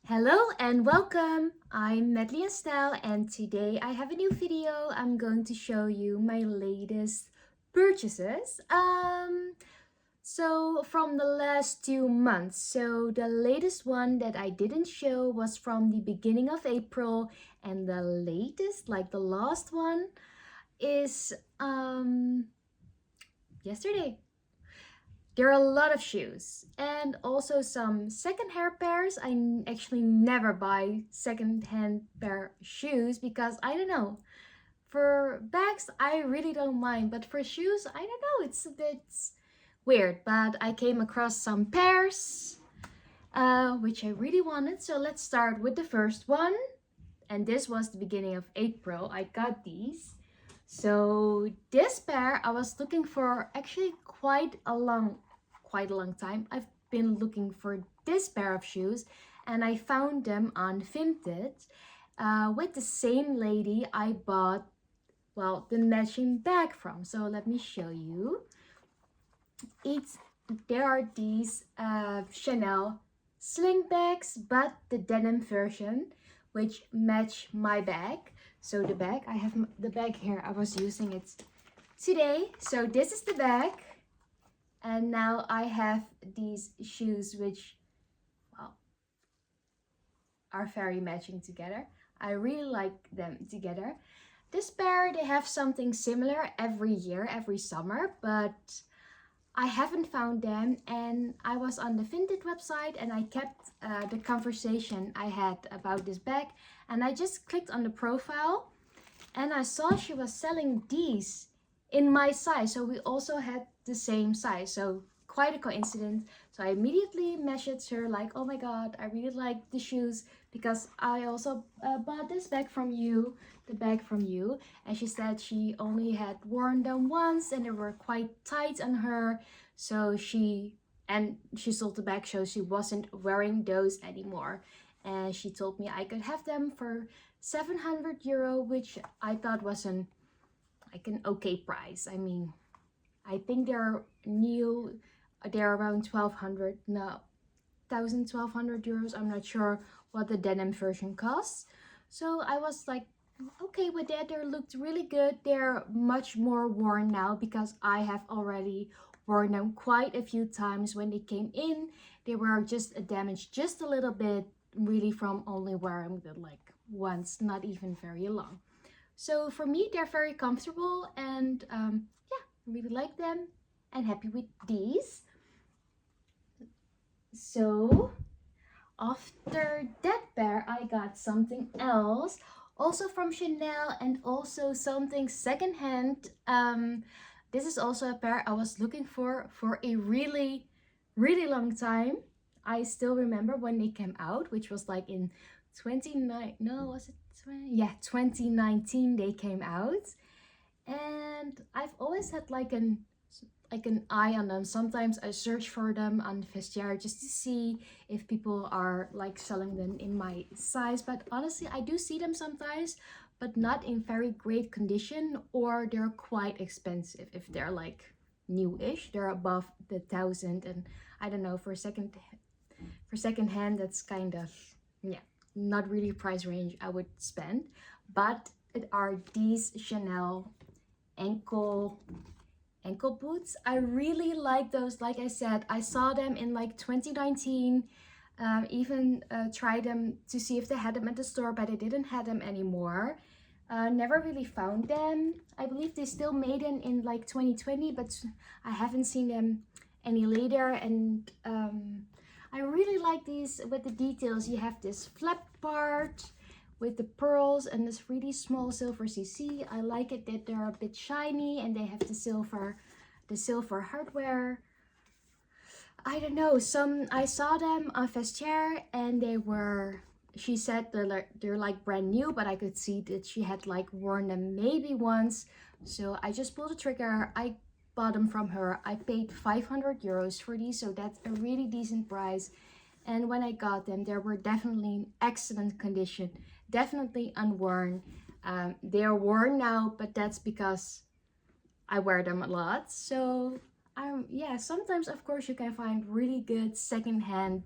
Hello and welcome! I'm Medley Estelle and today I have a new video. I'm going to show you my latest purchases. So from the last 2 months. So the latest one that I didn't show was from the beginning of April, and the latest, like the last one, is yesterday. There are a lot of shoes and also some second-hand pairs. Actually never buy second-hand pair shoes because I don't know. For bags, I really don't mind, but for shoes, I don't know. It's a bit weird. But I came across some pairs, which I really wanted. So let's start with the first one. And this was the beginning of April. I got these. So this pair I was looking for actually quite a long time. I've been looking for this pair of shoes and I found them on Vinted with the same lady I bought, well, the matching bag from. So let me show you. There are these Chanel sling bags, but the denim version, which match my bag. So the bag, I have the bag here. I was using it today. So this is the bag. And now I have these shoes, which, well, are very matching together. I really like them together. This pair, they have something similar every year, every summer, but I haven't found them. And I was on the Vinted website and I kept the conversation I had about this bag. And I just clicked on the profile and I saw she was selling these in my size. So we also had the same size. So quite a coincidence. So I immediately messaged her like, oh my god, I really like the shoes because I also bought this bag from you, the bag from you. And she said she only had worn them once and they were quite tight on her. So she sold the bag, so she wasn't wearing those anymore. And she told me I could have them for 700 euro, which I thought was an okay price. I mean, I think they're new. They're around 1200, no, 1200 euros. I'm not sure what the denim version costs. So I was like, okay with that. They looked really good. They're much more worn now because I have already worn them quite a few times. When they came in, they were just damaged just a little bit, really, from only wearing them like once, not even very long. So for me, they're very comfortable and yeah, really like them and happy with these. So after that pair, I got something else, also from Chanel and also something secondhand. This is also a pair I was looking for a really, really long time. I still remember when they came out, which was like in 29, no, was it 20? Yeah, 2019 they came out. And I've always had like an eye on them. Sometimes I search for them on the vestiaire just to see if people are like selling them in my size. But honestly, I do see them sometimes, but not in very great condition, or they're quite expensive. If they're like newish, they're above the 1,000, and I don't know, for second hand, that's kind of, yeah, not really price range I would spend. But it are these Chanel ankle boots. I really like those. Like I said, I saw them in like 2019. Even tried them to see if they had them at the store, but I didn't have them anymore. Never really found them. I believe they still made them in like 2020, but I haven't seen them any later. And I really like these with the details. You have this flap part with the pearls and this really small silver CC. I like it that they're a bit shiny and they have the silver hardware. I don't know, I saw them on Vestiaire and they were, she said they're like brand new, but I could see that she had like worn them maybe once. So I just pulled the trigger. I bought them from her. I paid 500 euros for these, so that's a really decent price. And when I got them, they were definitely in excellent condition, definitely unworn. They are worn now, but that's because I wear them a lot. So yeah, sometimes of course you can find really good secondhand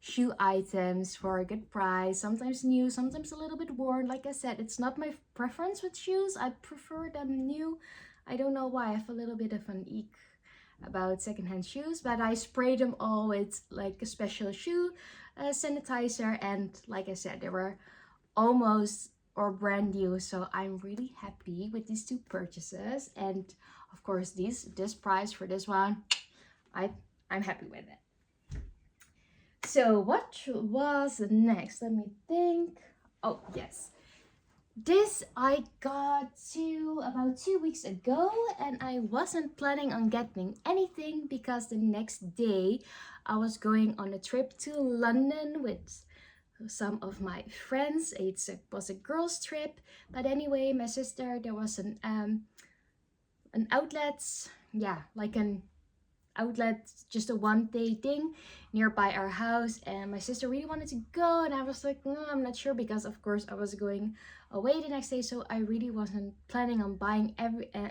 shoe items for a good price, sometimes new, sometimes a little bit worn. Like I said, it's not my preference with shoes. I prefer them new. I don't know why. I have a little bit of an eek about secondhand shoes, but I spray them all with like a special shoe sanitizer, and like I said, they were almost or brand new, so I'm really happy with these two purchases. And of course this price for this one, I'm happy with it. So what was the next? Let me think. Oh yes, this I got about 2 weeks ago, and I wasn't planning on getting anything because the next day I was going on a trip to London with some of my friends. It was a girls trip, but anyway, my sister, there was an outlet, yeah, like an outlet, just a one-day thing nearby our house, and my sister really wanted to go, and I was like, I'm not sure, because of course I was going away the next day, so I really wasn't planning on buying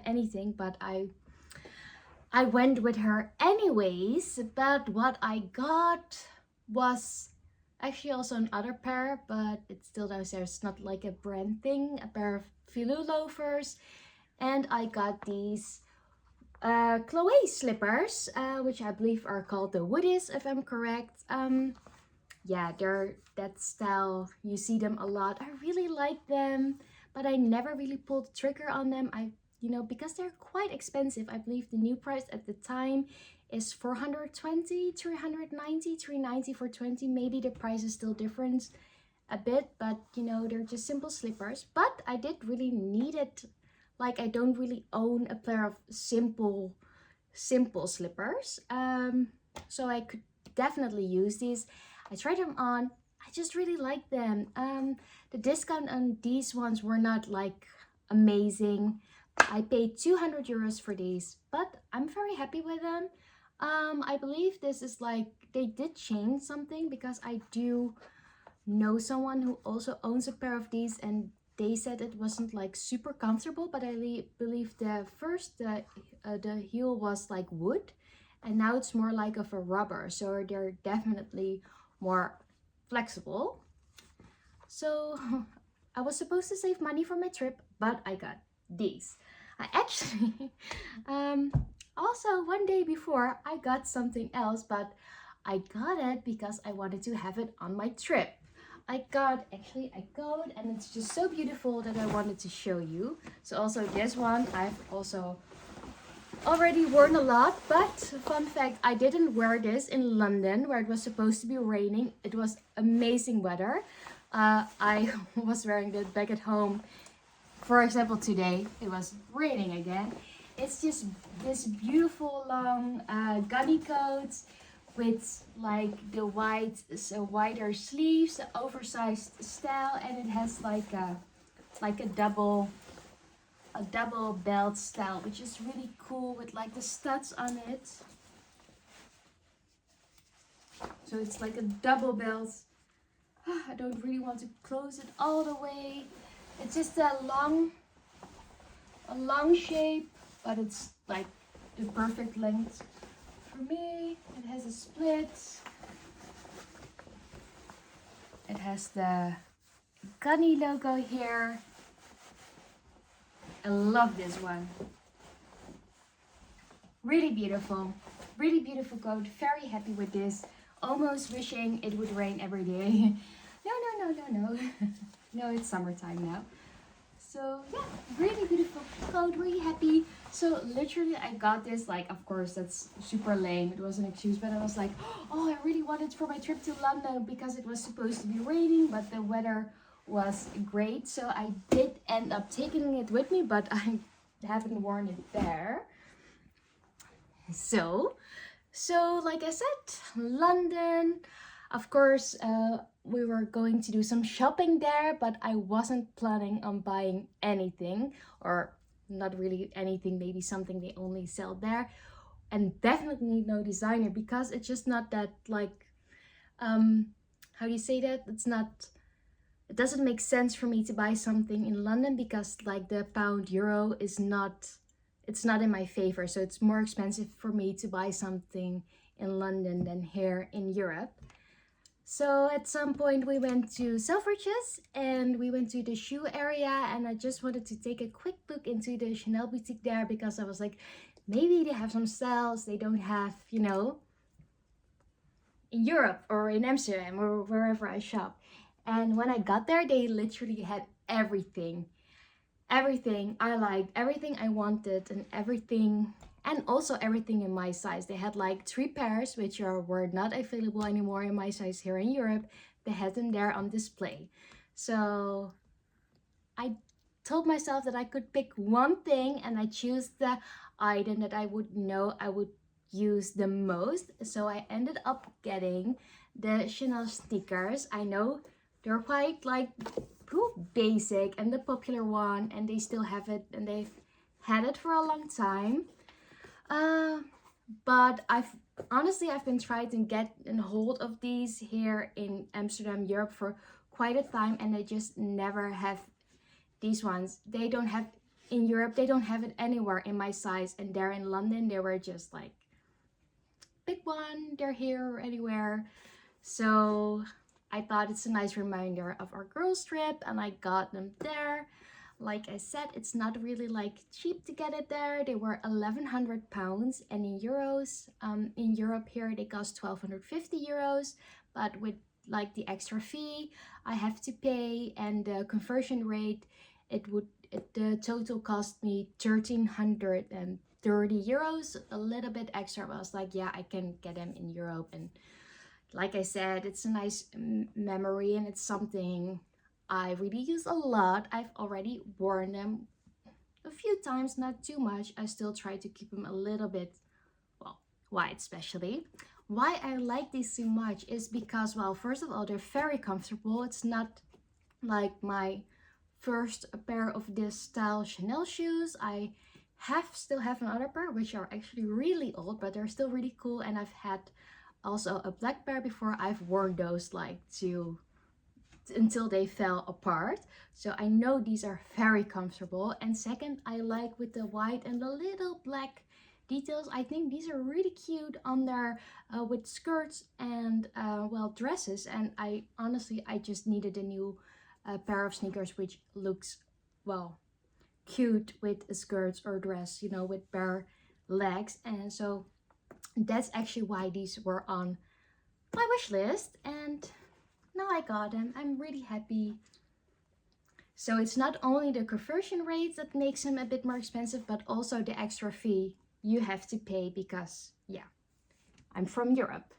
anything, but I went with her anyways. But what I got was actually also another pair, but it's still downstairs. It's not like a brand thing. A pair of Filou loafers, and I got these Chloe slippers, which I believe are called the Woodies, if I'm correct. Yeah, they're that style. You see them a lot. I really like them, but I never really pulled the trigger on them. Because they're quite expensive. I believe the new price at the time is 420, 390, 390 for 20. Maybe the price is still different a bit, but they're just simple slippers. But I did really need it. Like, I don't really own a pair of simple slippers, so I could definitely use these. I tried them on. I just really like them. The discount on these ones were not like amazing. I paid 200 euros for these, but I'm very happy with them. I believe this is like, they did change something, because I do know someone who also owns a pair of these, and they said it wasn't like super comfortable, but I believe the heel was like wood, and now it's more like of a rubber, so they're definitely more flexible. So I was supposed to save money for my trip, but I got these. I actually also one day before I got something else, but I got it because I wanted to have it on my trip. I got a coat, and it's just so beautiful that I wanted to show you. So also this one I've also already worn a lot, but fun fact, I didn't wear this in London where it was supposed to be raining. It was amazing weather. I was wearing it back at home. For example, today it was raining again. It's just this beautiful long gunny coat with like the wider sleeves, the oversized style, and it has like a double belt style, which is really cool, with like the studs on it. So it's like a double belt. I don't really want to close it all the way. It's just a long shape, but it's like the perfect length for me. It has a split. It has the Gummy logo here. I love this one. Really beautiful coat. Very happy with this. Almost wishing it would rain every day. No. No, it's summertime now. So yeah, really beautiful coat, really happy. So literally I got this, like, of course that's super lame, it was an excuse, but I was like, oh, I really wanted it for my trip to London because it was supposed to be raining, but the weather was great. So I did end up taking it with me, but I haven't worn it there. So like I said, London, of course, we were going to do some shopping there, but I wasn't planning on buying anything, or not really anything, maybe something they only sell there, and definitely no designer, because it's just not that, like, how do you say that? It doesn't make sense for me to buy something in London, because like the pound euro is not, it's not in my favor, so it's more expensive for me to buy something in London than here in Europe. So at some point we went to Selfridges and we went to the shoe area, and I just wanted to take a quick look into the Chanel boutique there because I was like, maybe they have some styles they don't have, you know, in Europe or in Amsterdam or wherever I shop. And when I got there, they literally had everything. Everything I liked, everything I wanted, and everything, and also everything in my size. They had like 3 pairs which were not available anymore in my size here in Europe. They had them there on display. So I told myself that I could pick one thing, and I choose the item that I would know I would use the most. So I ended up getting the Chanel sneakers. I know they're quite like basic and the popular one, and they still have it, and they've had it for a long time. But I've been trying to get a hold of these here in Amsterdam, Europe for quite a time, and I just never have these ones. They don't have in Europe, they don't have it anywhere in my size, and there in London they were just like, pick one, they're here or anywhere. So I thought it's a nice reminder of our girls trip, and I got them there. Like I said, it's not really like cheap to get it there. They were 1,100 pounds, and in euros, in Europe here they cost 1,250 euros, but with like the extra fee I have to pay and the conversion rate, the total cost me 1,330 euros, a little bit extra. But I was like, yeah, I can get them in Europe. And like I said, it's a nice memory, and it's something I really use a lot. I've already worn them a few times, not too much. I still try to keep them a little bit, well, wide especially. Why I like these so much is because, well, first of all, they're very comfortable. It's not like my first pair of this style Chanel shoes. I still have another pair which are actually really old, but they're still really cool, and I've had also a black pair before. I've worn those like until they fell apart. So I know these are very comfortable. And second, I like with the white and the little black details. I think these are really cute on there with skirts and well, dresses. And I just needed a new pair of sneakers which looks, well, cute with skirts or dress, you know, with bare legs. And so that's actually why these were on my wish list, and now I got them. I'm really happy. So it's not only the conversion rate that makes them a bit more expensive, but also the extra fee you have to pay because, yeah, I'm from Europe.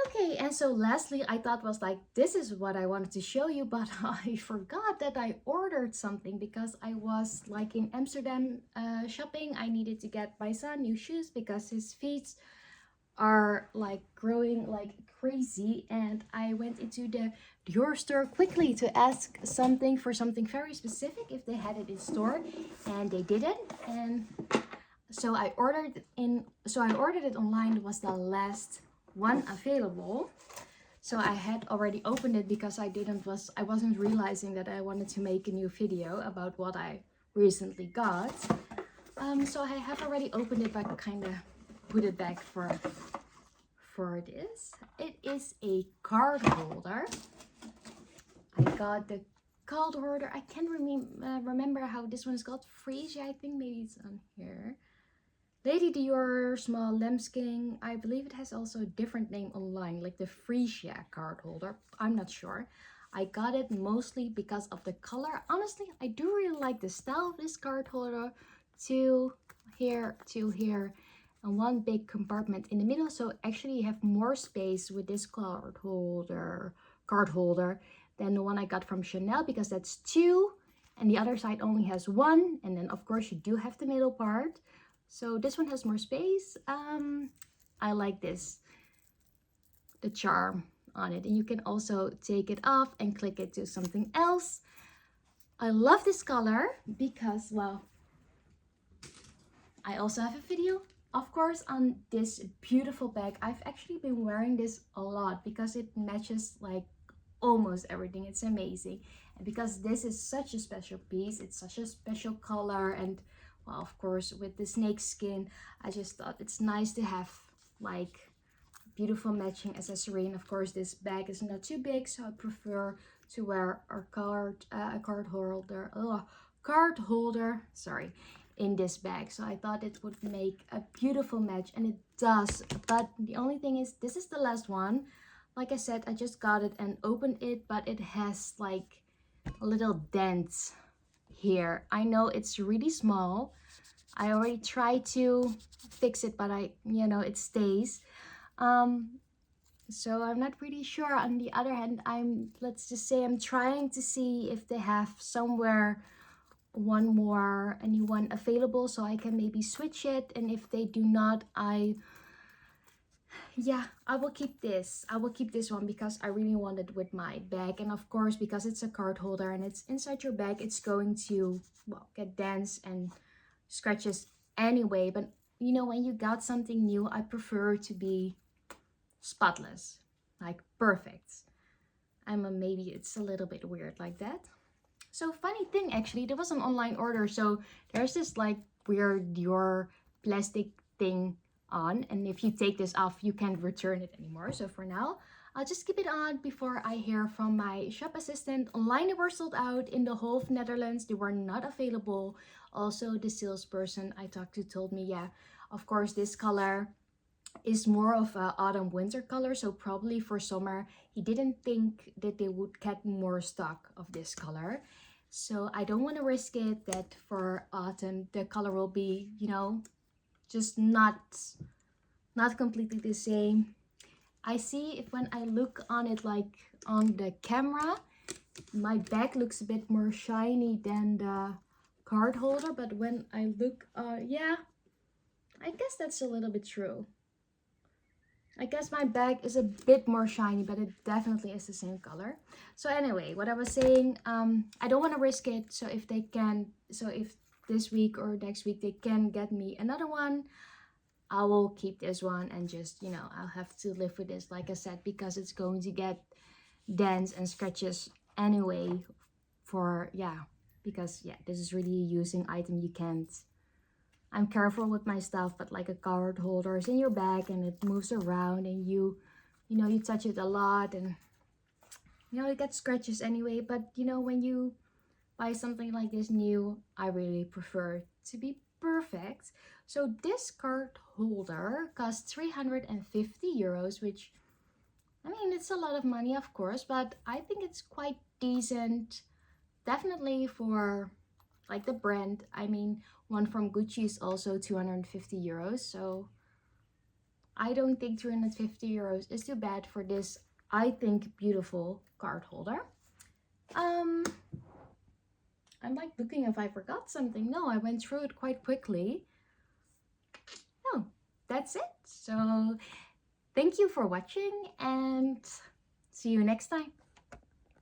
Okay, and so lastly, I thought was like, this is what I wanted to show you, but I forgot that I ordered something because I was like in Amsterdam shopping. I needed to get my son new shoes because his feet are like growing like crazy, and I went into the Dior store quickly to ask something very specific if they had it in store, and they didn't. And so I ordered it online. It was the last one available, so I had already opened it because I wasn't realizing that I wanted to make a new video about what I recently got. So I have already opened it, but kind of put it back for this. It is a card holder. I got the card holder. I can't remember how this one is called. Frisia, I think maybe it's on here. Lady Dior small lambskin. I believe it has also a different name online, like the Frisia card holder. I'm not sure. I got it mostly because of the color. Honestly, I do really like the style of this card holder. Two here, and one big compartment in the middle. So actually you have more space with this card holder than the one I got from Chanel, because that's 2 and the other side only has 1. And then of course you do have the middle part. So this one has more space. I like this, the charm on it, and you can also take it off and click it to something else. I love this color because, well, I also have a video, of course, on this beautiful bag. I've actually been wearing this a lot because it matches like almost everything. It's amazing. And because this is such a special piece, it's such a special color, and well, of course, with the snake skin, I just thought it's nice to have like beautiful matching accessory. And of course this bag is not too big, so I prefer to wear a card holder, sorry, in this bag. So I thought it would make a beautiful match, and it does. But the only thing is, this is the last one. Like I said, I just got it and opened it, but it has like a little dent here. I know it's really small. I already tried to fix it, but it stays. So I'm not really sure. On the other hand, let's just say I'm trying to see if they have somewhere a new one available, so I can maybe switch it. And if they do not, I will keep this. I will keep this one because I really want it with my bag. And of course, because it's a card holder and it's inside your bag, it's going to, well, get dents and scratches anyway. But when you got something new, I prefer to be spotless, like perfect. Maybe it's a little bit weird like that. So funny thing, actually, there was an online order, so there's this like weird Dior plastic thing on, and if you take this off, you can't return it anymore. So for now, I'll just keep it on before I hear from my shop assistant. Online, they were sold out. In the whole of Netherlands, they were not available. Also, the salesperson I talked to told me, yeah, of course, this color is more of a autumn winter color, so probably for summer he didn't think that they would get more stock of this color. So I don't want to risk it that for autumn the color will be, just not completely the same. I see if when I look on it, like on the camera, my bag looks a bit more shiny than the card holder, but when I look, yeah, I guess that's a little bit true. I guess my bag is a bit more shiny, but it definitely is the same color. So anyway, what I was saying, I don't want to risk it. So if this week or next week they can get me another one, I will keep this one and just, I'll have to live with this, like I said, because it's going to get dents and scratches anyway because this is really a using item. I'm careful with my stuff, but like a card holder is in your bag and it moves around, and you touch it a lot, and it gets scratches anyway. But when you buy something like this new, I really prefer to be perfect. So this card holder costs 350 euros, which, it's a lot of money, of course, but I think it's quite decent. Definitely for like the brand. One from Gucci is also 250 euros. So I don't think 350 euros is too bad for this, I think, beautiful card holder. I'm like looking if I forgot something. No, I went through it quite quickly. No, that's it. So thank you for watching and see you next time.